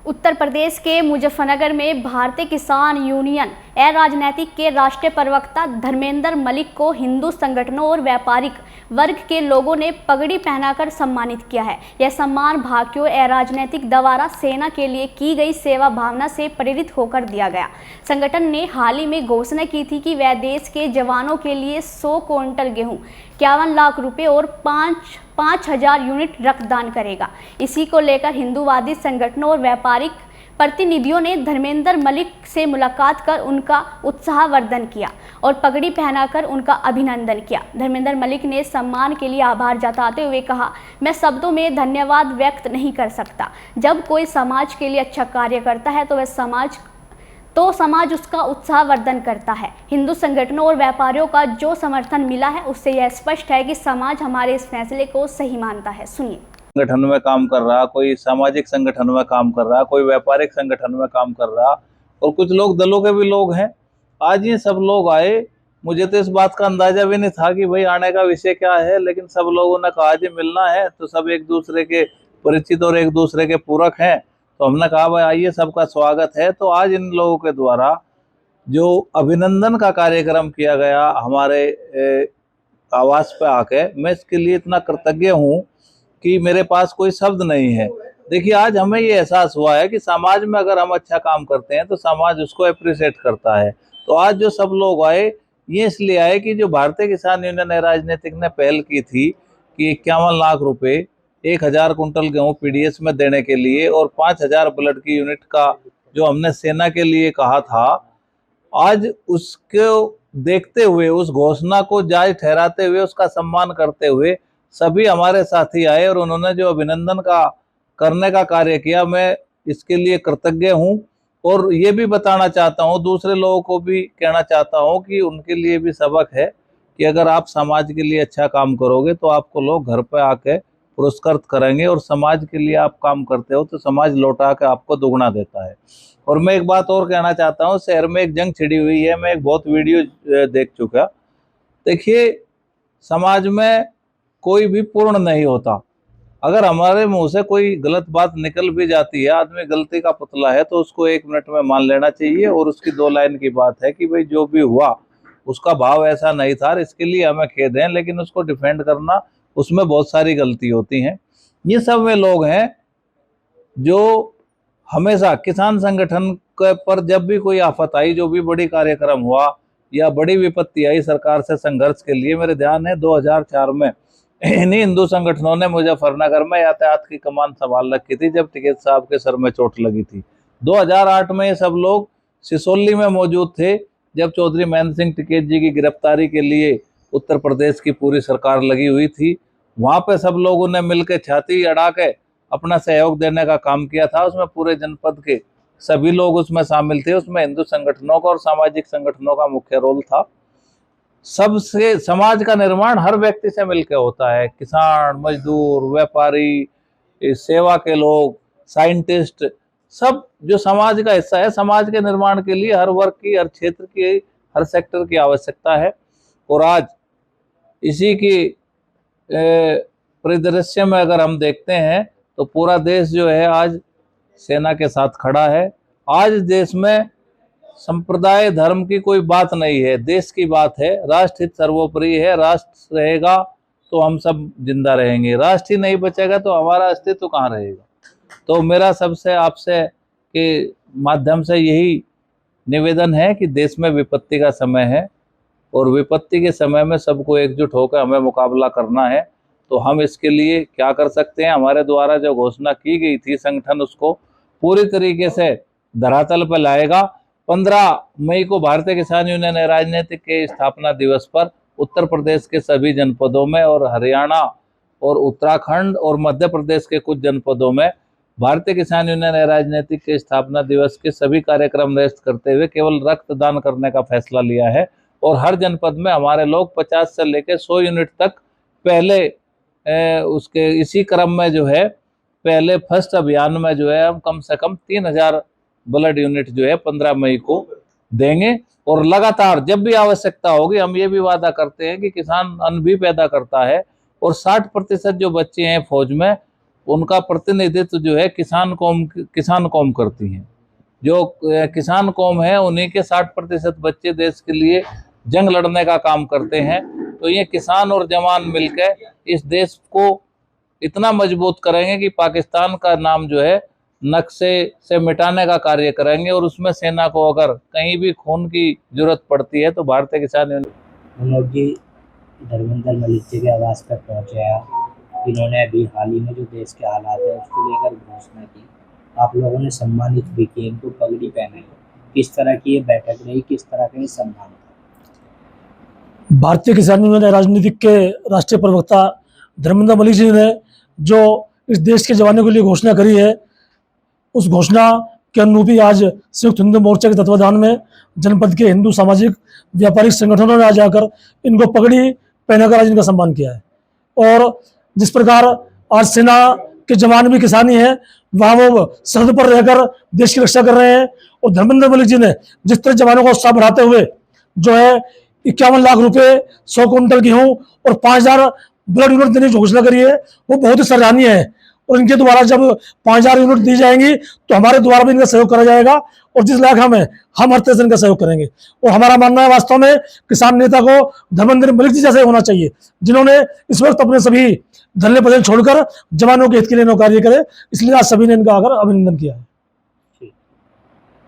उत्तर प्रदेश के मुजफ्फरनगर में भारतीय किसान यूनियन अराजनीतिक के राष्ट्रीय प्रवक्ता धर्मेंद्र मलिक को हिंदू संगठनों और व्यापारिक वर्ग के लोगों ने पगड़ी पहनाकर सम्मानित किया है। यह सम्मान भाकियों अराजनीतिक द्वारा सेना के लिए की गई सेवा भावना से प्रेरित होकर दिया गया। संगठन ने हाल ही में घोषणा की थी कि वह देश के जवानों के लिए 100 क्विंटल गेहूं, 51 लाख रुपए और 5,000 यूनिट रक्तदान करेगा। इसी को लेकर हिंदूवादी संगठनों और व्यापारिक प्रतिनिधियों ने धर्मेंद्र मलिक से मुलाकात कर उनका उत्साहवर्धन किया और पगड़ी पहनाकर उनका अभिनंदन किया। धर्मेंद्र मलिक ने सम्मान के लिए आभार जताते हुए कहा, मैं शब्दों में धन्यवाद व्यक्त नहीं कर सकता। जब कोई समाज के लिए अच्छा कार्य करता है तो समाज उसका उत्साहवर्धन करता है। हिंदू संगठनों और व्यापारियों का जो समर्थन मिला है उससे यह स्पष्ट है कि समाज हमारे इस फैसले को सही मानता है। सुनिए। संगठन में काम कर रहा, कोई सामाजिक संगठन में काम कर रहा, कोई व्यापारिक संगठन में काम कर रहा और कुछ लोग दलों के भी लोग हैं। आज ये सब लोग आए, मुझे तो इस बात का अंदाजा भी नहीं था कि भाई आने का विषय क्या है, लेकिन सब लोगों ने कहा जी मिलना है, तो सब एक दूसरे के परिचित और एक दूसरे के पूरक हैं, तो हमने कहा भाई आइए, सबका स्वागत है। तो आज इन लोगों के द्वारा जो अभिनंदन का कार्यक्रम किया गया हमारे आवास पे आके, मैं इसके लिए इतना कृतज्ञ हूँ कि मेरे पास कोई शब्द नहीं है। देखिए, आज हमें ये एहसास हुआ है कि समाज में अगर हम अच्छा काम करते हैं तो समाज उसको अप्रिशिएट करता है। तो आज जो सब लोग आए, ये इसलिए आए कि जो भारतीय किसान यूनियन राजनीतिक ने पहल की थी कि 51 लाख रुपए 1,000 कुंटल गेहूँ पीडीएस में देने के लिए और 5,000 ब्लड की यूनिट का जो हमने सेना के लिए कहा था, आज उसको देखते हुए, उस घोषणा को जायज ठहराते हुए, उसका सम्मान करते हुए सभी हमारे साथी आए और उन्होंने जो अभिनंदन का करने का कार्य किया, मैं इसके लिए कृतज्ञ हूँ। और ये भी बताना चाहता हूँ, दूसरे लोगों को भी कहना चाहता हूँ कि उनके लिए भी सबक है कि अगर आप समाज के लिए अच्छा काम करोगे तो आपको लोग घर पे आके पुरस्कृत करेंगे, और समाज के लिए आप काम करते हो तो समाज लौटा के आपको दुगना देता है। और मैं एक बात और कहना चाहता हूँ, शहर में एक जंग छिड़ी हुई है, मैं एक बहुत वीडियो देख चुका। देखिए, समाज में कोई भी पूर्ण नहीं होता। अगर हमारे मुंह से कोई गलत बात निकल भी जाती है, आदमी गलती का पुतला है, तो उसको 1 मिनट में मान लेना चाहिए। और उसकी 2 लाइन की बात है कि भाई जो भी हुआ उसका भाव ऐसा नहीं था, इसके लिए हमें खेद है, लेकिन उसको डिफेंड करना, उसमें बहुत सारी गलती होती हैं। ये सब वे लोग हैं जो हमेशा किसान संगठन पर जब भी कोई आफत आई, जो भी बड़ी कार्यक्रम हुआ या बड़ी विपत्ति आई सरकार से संघर्ष के लिए, मेरे ध्यान है 2004 में इन्हीं हिंदू संगठनों ने मुजफ्फरनगर में यातायात की कमान संभाल रखी थी जब टिकैत साहब के सर में चोट लगी थी। 2008 में ये सब लोग सिसोली में मौजूद थे जब चौधरी महेंद्र सिंह टिकैत जी की गिरफ्तारी के लिए उत्तर प्रदेश की पूरी सरकार लगी हुई थी। वहां पे सब लोगों ने मिलकर छाती अड़ा के अपना सहयोग देने का काम किया था। उसमें पूरे जनपद के सभी लोग उसमें शामिल थे। उसमें हिंदू संगठनों का और सामाजिक संगठनों का मुख्य रोल था। सबसे समाज का निर्माण हर व्यक्ति से मिलकर होता है, किसान, मजदूर, व्यापारी, सेवा के लोग, साइंटिस्ट, सब जो समाज का हिस्सा है। समाज के निर्माण के लिए हर वर्ग की, हर क्षेत्र की, हर सेक्टर की आवश्यकता है। और आज इसी की परिदृश्य में अगर हम देखते हैं तो पूरा देश जो है आज सेना के साथ खड़ा है। आज देश में संप्रदाय धर्म की कोई बात नहीं है, देश की बात है। राष्ट्र हित सर्वोपरि है। राष्ट्र रहेगा तो हम सब जिंदा रहेंगे, राष्ट्र ही नहीं बचेगा तो हमारा अस्तित्व कहाँ रहेगा। तो मेरा सबसे आपसे के माध्यम से यही निवेदन है कि देश में विपत्ति का समय है और विपत्ति के समय में सबको एकजुट होकर हमें मुकाबला करना है। तो हम इसके लिए क्या कर सकते हैं, हमारे द्वारा जो घोषणा की गई थी, संगठन उसको पूरी तरीके से धरातल पर लाएगा। 15 मई को भारतीय किसान यूनियन राजनीतिक के स्थापना दिवस पर उत्तर प्रदेश के सभी जनपदों में और हरियाणा और उत्तराखंड और मध्य प्रदेश के कुछ जनपदों में भारतीय किसान यूनियन राजनीतिक के स्थापना दिवस के सभी कार्यक्रम निरस्त करते हुए केवल रक्तदान करने का फैसला लिया है। और हर जनपद में हमारे लोग 50 से लेकर 100 यूनिट तक पहले उसके इसी क्रम में जो है पहले फर्स्ट अभियान में जो है हम कम से कम 3,000 ब्लड यूनिट जो है 15 मई को देंगे। और लगातार जब भी आवश्यकता होगी, हम ये भी वादा करते हैं कि किसान अन्न भी पैदा करता है और 60% जो बच्चे हैं फौज में उनका प्रतिनिधित्व जो है किसान कौम करती है। जो किसान कौम है उन्हीं के 60% बच्चे देश के लिए जंग लड़ने का काम करते हैं। तो ये किसान और जवान मिलकर इस देश को इतना मजबूत करेंगे कि पाकिस्तान का नाम जो है नक्शे से मिटाने का कार्य करेंगे। और उसमें सेना को अगर कहीं भी खून की जरूरत पड़ती है तो भारतीय किसान यूनियन। मनोज जी धर्मेंद्र मलिक जी के आवास पर पहुंचे हैं। इन्होंने अभी हाल ही में जो देश के हालात है उसको लेकर घोषणा की, आप लोगों ने सम्मानित भी किए, इनको पगड़ी पहनाई। किस तरह की ये बैठक रही, किस तरह का ये सम्मान था? भारतीय किसान यूनियन राजनीतिक के राष्ट्रीय प्रवक्ता धर्मेंद्र मलिक जी ने जो इस देश के जवानों के लिए घोषणा करी है, उस घोषणा के अनुरूप ही आज संयुक्त हिंदू मोर्चा के तत्वाधान में जनपद के हिंदू सामाजिक व्यापारिक संगठनों ने आज आकर इनको पगड़ी पहनाकर आज इनका सम्मान किया है। और जिस प्रकार आज सेना के जवान भी किसानी है, वहाँ वो सरहद पर रहकर देश की रक्षा कर रहे हैं। और धर्मेंद्र मलिक जी ने जिस तरह जवानों का उत्साह बढ़ाते हुए जो है 51 लाख रुपए 100 कुंटल गेहूं और 5000 ब्लड यूनिट देने की घोषणा करी है, वो बहुत ही सराहनीय है। और इनके द्वारा जब 5000 यूनिट दी जाएंगी तो हमारे द्वारा भी इनका सहयोग करा जाएगा। और जिस लायक हम है, हम हर तरह से इनका सहयोग करेंगे। और हमारा मानना है वास्तव में किसान नेता को धर्मेंद्र मलिक जी जैसे होना चाहिए, जिन्होंने इस वक्त अपने सभी धरने पदन छोड़कर जवानों के हित के लिए कार्य करे। इसलिए आज सभी ने इनका आकर अभिनंदन किया है।